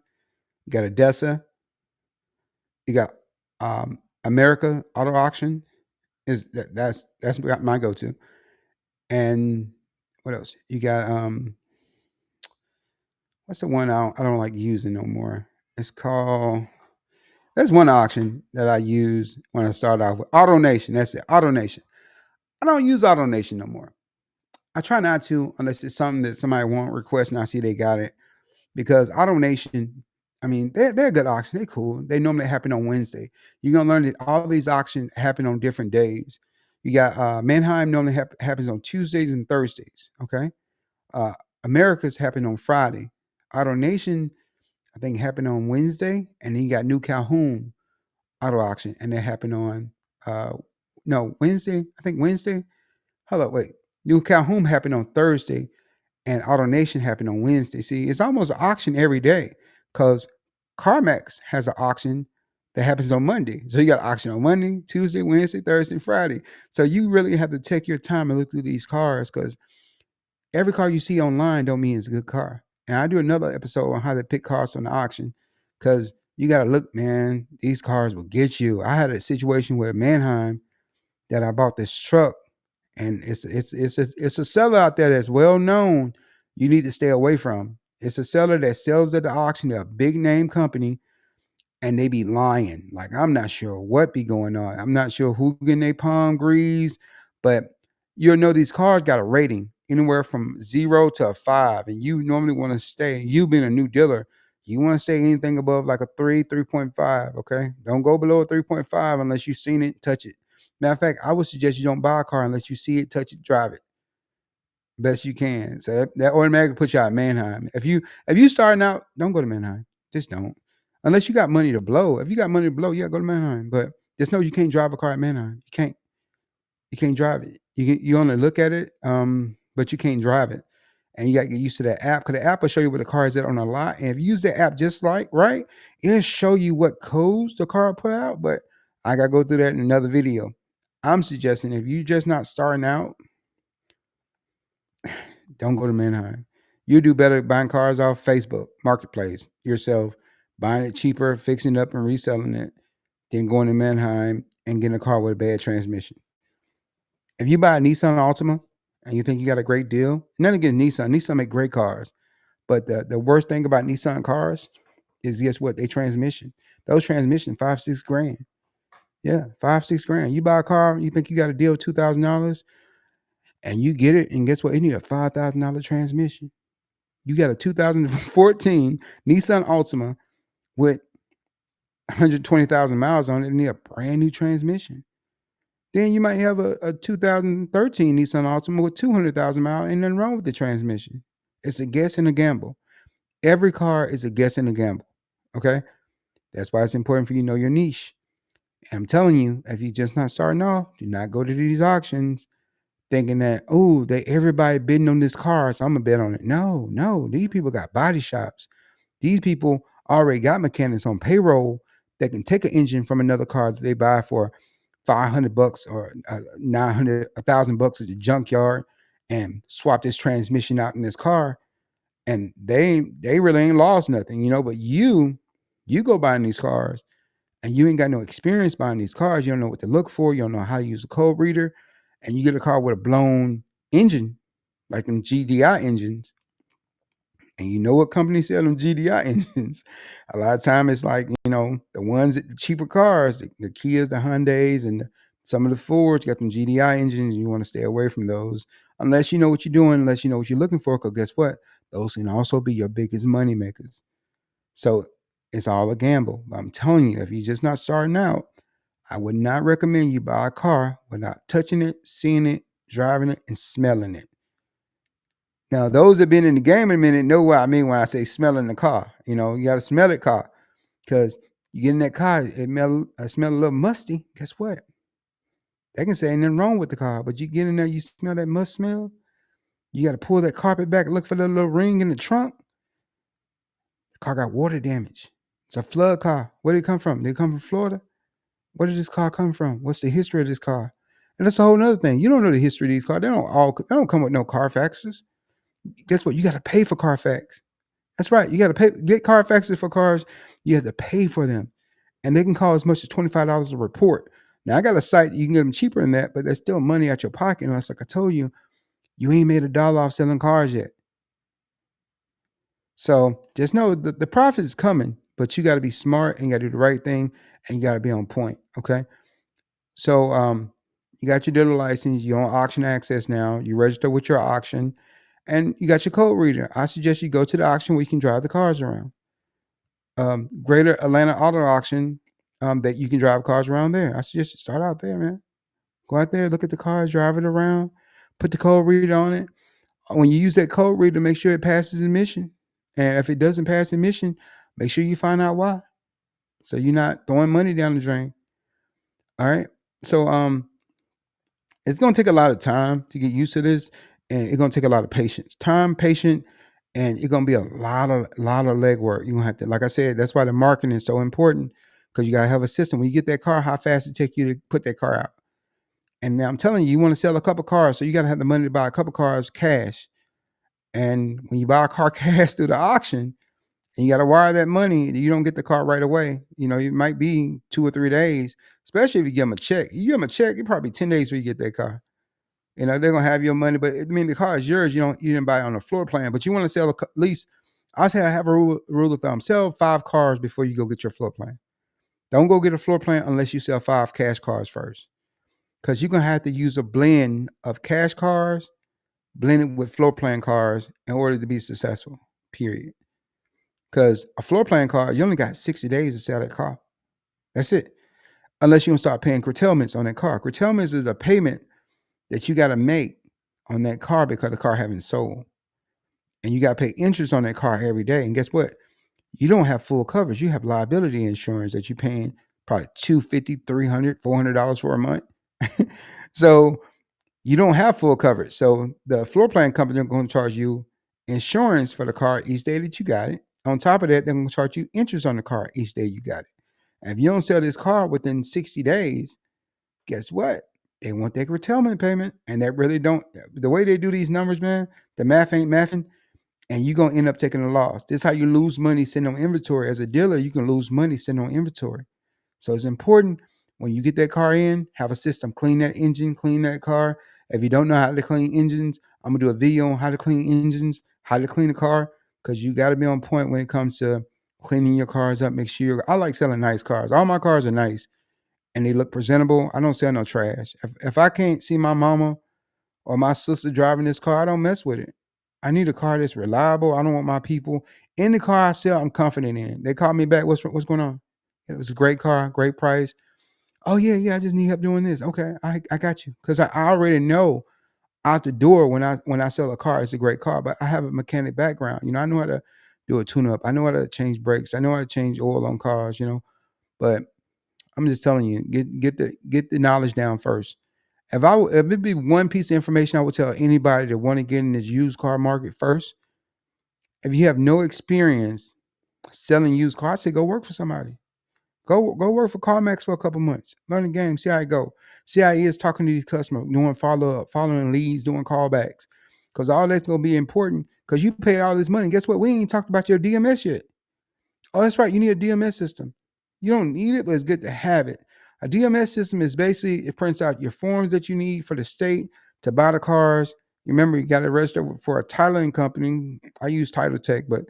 you got Odessa, you got America Auto Auction. That's my go to. And what else? You got what's the one I don't like using no more? It's called. There's one auction that I use when I start off with Auto Nation. That's it, Auto Nation. I don't use Auto Nation no more. I try not to unless it's something that somebody won't request and I see they got it. Because Auto Nation, I mean, they're a good auction. They're cool. They normally happen on Wednesday. You're gonna learn that all these auctions happen on different days. You got Manheim normally happens on Tuesdays and Thursdays. Okay, uh, America's happen on Friday. Auto Nation, I think, happened on Wednesday, and then you got New Calhoun Auto Auction, and that happened on uh, no Wednesday. I think Wednesday. Hold up, wait. New Calhoun happened on Thursday, and AutoNation happened on Wednesday. See, it's almost an auction every day because CarMax has an auction that happens on Monday. So you got auction on Monday, Tuesday, Wednesday, Thursday, Friday. So you really have to take your time and look through these cars because every car you see online don't mean it's a good car. And I do another episode on how to pick cars from the auction because you got to look, man, these cars will get you. I had a situation with Manheim that I bought this truck and it's a seller out there that's well known. You need to stay away from. It's a seller that sells at the auction. They're a big name company, and they be lying. Like I'm not sure what be going on. I'm not sure who getting their palm grease, but you'll know these cars got a rating anywhere from 0 to a 5, and you normally want to stay. You being a new dealer, you want to stay anything above like a 3, 3.5. Okay, don't go below a 3.5 unless you've seen it, touch it. Matter of fact, I would suggest you don't buy a car unless you see it, touch it, drive it best you can. So that automatically puts you out of Manheim. If you starting out, don't go to Manheim. Just don't. Unless you got money to blow. If you got money to blow, yeah, go to Manheim. But just know you can't drive a car at Manheim. You can't. You can't drive it. You only look at it, but you can't drive it. And you got to get used to that app because the app will show you where the car is at on a lot. And if you use the app just like right, it'll show you what codes the car put out. But I gotta go through that in another video. I'm suggesting if you just not starting out, don't go to Manheim. You do better buying cars off Facebook Marketplace yourself, buying it cheaper, fixing it up and reselling it, than going to Manheim and getting a car with a bad transmission. If you buy a Nissan Altima and you think you got a great deal, nothing against Nissan. Nissan make great cars. But the worst thing about Nissan cars is guess what? They transmission. Those transmission, 5-6 grand. Yeah, 5-6 grand. You buy a car, you think you got a deal of $2,000, and you get it, and guess what? It need a $5,000 transmission. You got a 2014 Nissan Altima with 120,000 miles on it and need a brand new transmission. Then you might have a 2013 Nissan Altima with 200,000 miles. Ain't nothing wrong with the transmission. It's a guess and a gamble. Every car is a guess and a gamble. Okay? That's why it's important for you to know your niche. And I'm telling you, if you're just not starting off, do not go to these auctions thinking that, oh, they everybody bidding on this car, so I'm gonna bet on it. No, no, these people got body shops. These people already got mechanics on payroll that can take an engine from another car that they buy for $500 or 900, $1,000 at the junkyard and swap this transmission out in this car, and they really ain't lost nothing, But you go buying these cars and you ain't got no experience buying these cars. You don't know what to look for. You don't know how to use a code reader, and you get a car with a blown engine, like them GDI engines. And you know what companies sell them GDI engines? A lot of time it's like the ones that the cheaper cars, the Kias, the Hyundais, and some of the Fords got them GDI engines. You want to stay away from those unless you know what you're doing, unless you know what you're looking for. Because guess what? Those can also be your biggest money makers. So it's all a gamble. But I'm telling you, if you're just not starting out, I would not recommend you buy a car without touching it, seeing it, driving it, and smelling it. Now, those that have been in the game a minute know what I mean when I say smelling the car. You got to smell it car because you get in that car, I smell a little musty. Guess what? They can say ain't nothing wrong with the car, but you get in there, you smell that must smell. You got to pull that carpet back, look for that little ring in the trunk. The car got water damage. It's a flood car. Where did it come from? Did it come from Florida? Where did this car come from? What's the history of this car? And that's a whole nother thing. You don't know the history of these cars. They don't come with no Carfaxes. Guess what? You got to pay for Carfax. That's right. You got to pay get Carfaxes for cars. You have to pay for them, and they can cost as much as $25 a report. Now I got a site you can get them cheaper than that, but that's still money out your pocket. And it's like I told you, you ain't made $1 off selling cars yet. So just know the profit is coming, but you got to be smart and you got to do the right thing, and you got to be on point. Okay. So you got your dealer license. You're on auction access now. You register with your auction, and you got your code reader. I suggest you go to the auction where you can drive the cars around. Greater Atlanta Auto Auction, that you can drive cars around there. I suggest you start out there, man. Go out there, look at the cars, drive it around, put the code reader on it. When you use that code reader, make sure it passes admission. And if it doesn't pass admission, make sure you find out why. So you're not throwing money down the drain. All right. So it's gonna take a lot of time to get used to this, and it's gonna take a lot of patience. Time, patient, and it's gonna be a lot of legwork. You're gonna have to, like I said, that's why the marketing is so important, because you gotta have a system. When you get that car, how fast it take you to put that car out. And now I'm telling you, you want to sell a couple cars, so you gotta have the money to buy a couple cars cash. And when you buy a car cash through the auction, and you got to wire that money, you don't get the car right away. You know, it might be 2 or 3 days, especially if you give them a check. You give them a check, it probably 10 days before you get that car. You know, they're gonna have your money, but I mean, the car is yours. You didn't buy it on a floor plan, but you want to sell at least. I say I have a rule of thumb: sell 5 cars before you go get your floor plan. Don't go get a floor plan unless you sell 5 cash cars first, because you're gonna have to use a blend of cash cars blended with floor plan cars in order to be successful. Period. Because a floor plan car, you only got 60 days to sell that car. That's it. Unless you don't start paying curtailments on that car. Curtailments is a payment that you got to make on that car because the car haven't sold. And you got to pay interest on that car every day. And guess what? You don't have full coverage. You have liability insurance that you're paying probably $250, $300, $400 for a month. So you don't have full coverage. So the floor plan company are going to charge you insurance for the car each day that you got it. On top of that, they're going to charge you interest on the car each day you got it. And if you don't sell this car within 60 days, guess what? They want that curtailment payment. And that really don't, the way they do these numbers, man, the math ain't mathing. And you're going to end up taking a loss. This is how you lose money sitting on inventory. As a dealer, you can lose money sitting on inventory. So it's important when you get that car in, have a system, clean that engine, clean that car. If you don't know how to clean engines, I'm going to do a video on how to clean engines, how to clean a car, because you got to be on point when it comes to cleaning your cars up. Make sure I like selling nice cars. All my cars are nice and they look presentable. I don't sell no trash. If I can't see my mama or my sister driving this car, I don't mess with it. I need a car that's reliable. I don't want my people in the car I sell. I'm confident in. They called me back. What's going on? It was a great car, great price. Oh yeah. I just need help doing this. Okay, I got you, because I already know out the door when I sell a car, it's a great car. But I have a mechanic background. You know, I know how to do a tune up. I know how to change brakes. I know how to change oil on cars. You know, but I'm just telling you, get the knowledge down first. If it be one piece of information I would tell anybody that want to get in this used car market first, if you have no experience selling used cars, I say go work for somebody. Go work for CarMax for a couple months. Learn the game, see how it go. See how he is talking to these customers, doing follow up, following leads, doing callbacks. Because all that's gonna be important, because you paid all this money. Guess what? We ain't talked about your DMS yet. Oh, that's right. You need a DMS system. You don't need it, but it's good to have it. A DMS system is basically, it prints out your forms that you need for the state to buy the cars. Remember, you got to register for a titling company. I use Title Tech, but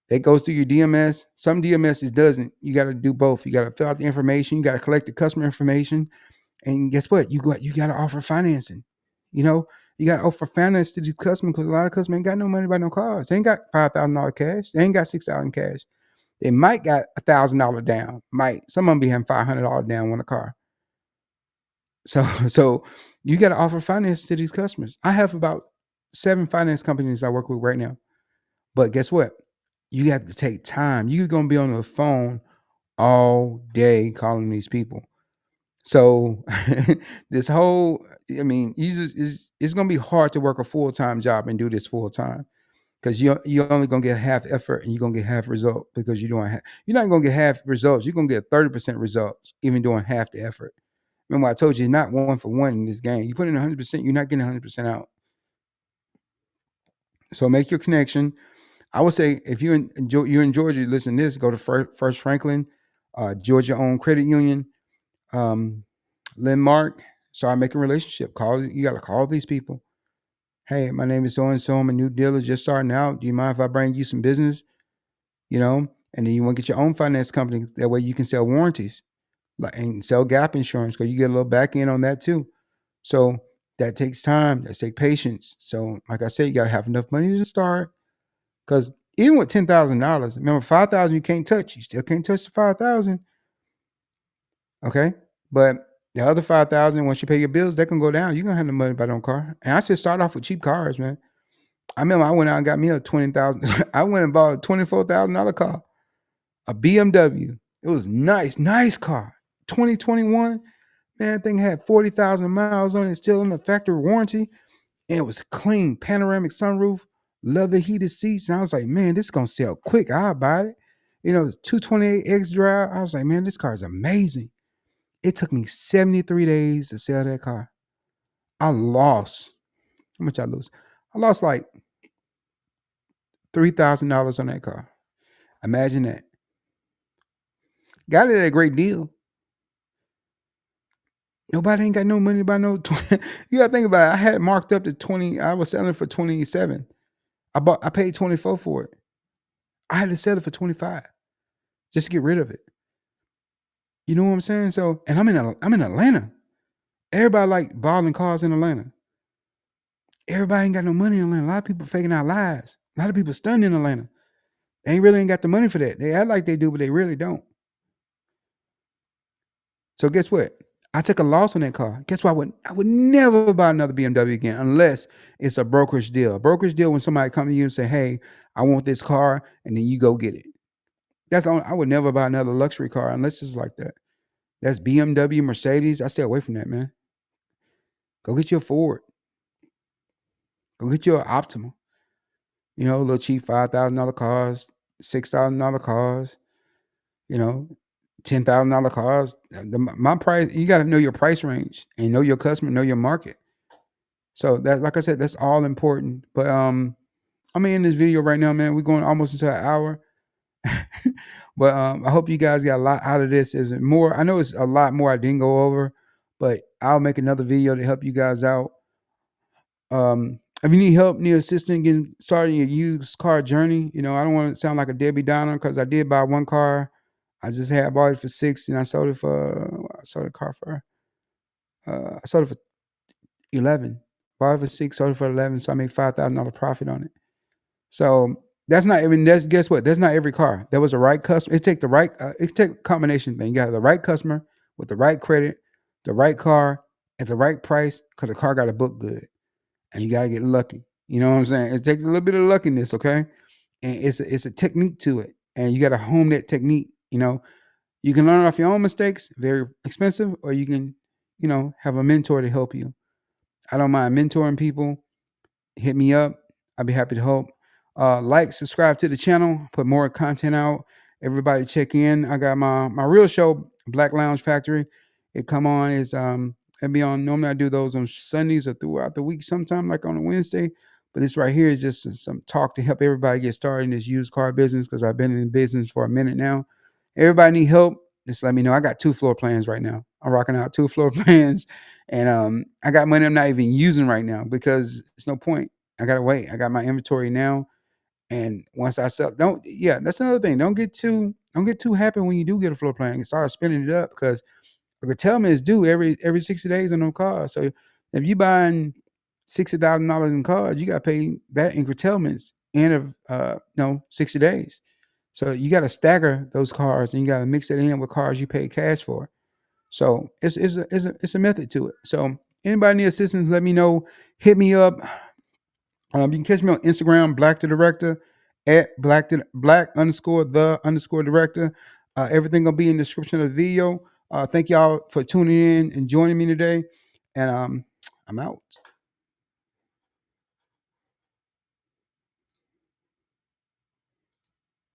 it goes through your DMS. Some DMSs doesn't. You got to do both. You got to fill out the information. You got to collect the customer information. And guess what? You got to offer financing. You know, you got to offer finance to these customers, because a lot of customers ain't got no money to buy no cars. They ain't got $5,000 cash. They ain't got $6,000 cash. They might got $1,000 down. Might some of them be having $500 down on a car. So you got to offer finance to these customers. I have about 7 finance companies I work with right now. But guess what? You have to take time. You're gonna be on the phone all day calling these people. So this whole, I mean, it's gonna be hard to work a full-time job and do this full time, because you're only gonna get half effort and you're gonna get half result, because you're not gonna get half results. You're gonna get 30% results even doing half the effort. Remember, I told you, it's not 1-for-1 in this game. You put in 100%, you're not getting 100% out. So make your connection. I would say if you're in Georgia, listen to this. Go to First Franklin, Georgia owned credit union. Lynn Mark, start making a relationship. You got to call these people. Hey, my name is so and so. I'm a new dealer just starting out. Do you mind if I bring you some business? And then you want to get your own finance company. That way you can sell warranties and sell gap insurance because you get a little back end on that too. So that takes time. That takes patience. So like I said, you got to have enough money to start. Because even with $10,000, remember 5,000 you can't touch. You still can't touch the 5,000. Okay, but the other 5,000, once you pay your bills, that can go down. You're gonna have the money to buy your own car. And I said start off with cheap cars, man. I remember I went out and got me a 20,000. I went and bought a $24,000 car, a BMW. It was nice car. 2021, man, that thing had 40,000 miles on it, still in the factory warranty, and it was clean, panoramic sunroof, leather heated seats. And I was like, man, this is gonna sell quick. I'll buy it. It was 228X drive. I was like, man, this car is amazing. It took me 73 days to sell that car. I lost. How much I lose? I lost like $3,000 on that car. Imagine that. Got it at a great deal. Nobody ain't got no money to buy no 20. You gotta think about it. I had it marked up to 20. I was selling it for 27. I paid 24 for it. I had to sell it for 25 just to get rid of it. You know what I'm saying? So, and I'm in Atlanta. Everybody like balling cars in Atlanta. Everybody ain't got no money in Atlanta. A lot of people faking out lies. A lot of people stunned in Atlanta. They really ain't got the money for that. They act like they do, but they really don't. So guess what? I took a loss on that car. Guess what? I would never buy another BMW again unless it's a brokerage deal. A brokerage deal when somebody come to you and say, "Hey, I want this car," and then you go get it. I would never buy another luxury car unless it's like that. That's BMW, Mercedes. I stay away from that, man. Go get you a Ford. Go get you an Optima. Little cheap $5,000 cars, $6,000 cars. $10,000 cars. My price. You got to know your price range and know your customer, know your market. So that, like I said, that's all important. But I'm in this video right now, man. We're going almost into an hour. But I hope you guys got a lot out of this. Is more? I know it's a lot more I didn't go over, but I'll make another video to help you guys out. If you need help, need assistance getting started your used car journey, I don't want to sound like a Debbie Downer because I did buy one car. I just had bought it for 6 and I sold it for I sold the car for I sold it for 11. Bought it for 6, sold it for 11, so I made $5,000 profit on it. So that's not even guess what? That's not every car. That was the right customer. It take a combination thing. You got the right customer with the right credit, the right car at the right price, because the car got to book good. And you gotta get lucky. You know what I'm saying? It takes a little bit of luckiness, okay? And it's a technique to it, and you gotta hone that technique. You can learn off your own mistakes, very expensive, or you can, have a mentor to help you. I don't mind mentoring people. Hit me up. I'd be happy to help. Like, subscribe to the channel. Put more content out. Everybody check in. I got my real show, Black Lounge Factory. It come on is it be on. Normally I do those on Sundays or throughout the week. Sometime like on a Wednesday. But this right here is just some talk to help everybody get started in this used car business because I've been in business for a minute now. Everybody need help. Just let me know. I got 2 floor plans right now. I'm rocking out 2 floor plans, and I got money I'm not even using right now because it's no point. I gotta wait. I got my inventory now, and once I sell, that's another thing. Don't get too happy when you do get a floor plan and start spinning it up because the curtailment is due every 60 days on them cars. So if you buying $60,000 in cars, you got to pay that in curtailments in 60 days. So you got to stagger those cars and you got to mix it in with cars you pay cash for. So it's a method to it. So anybody need assistance, let me know. Hit me up. You can catch me on Instagram, Black the Director, at Black _the director. Everything gonna be in the description of the video. Thank y'all for tuning in and joining me today. And I'm out.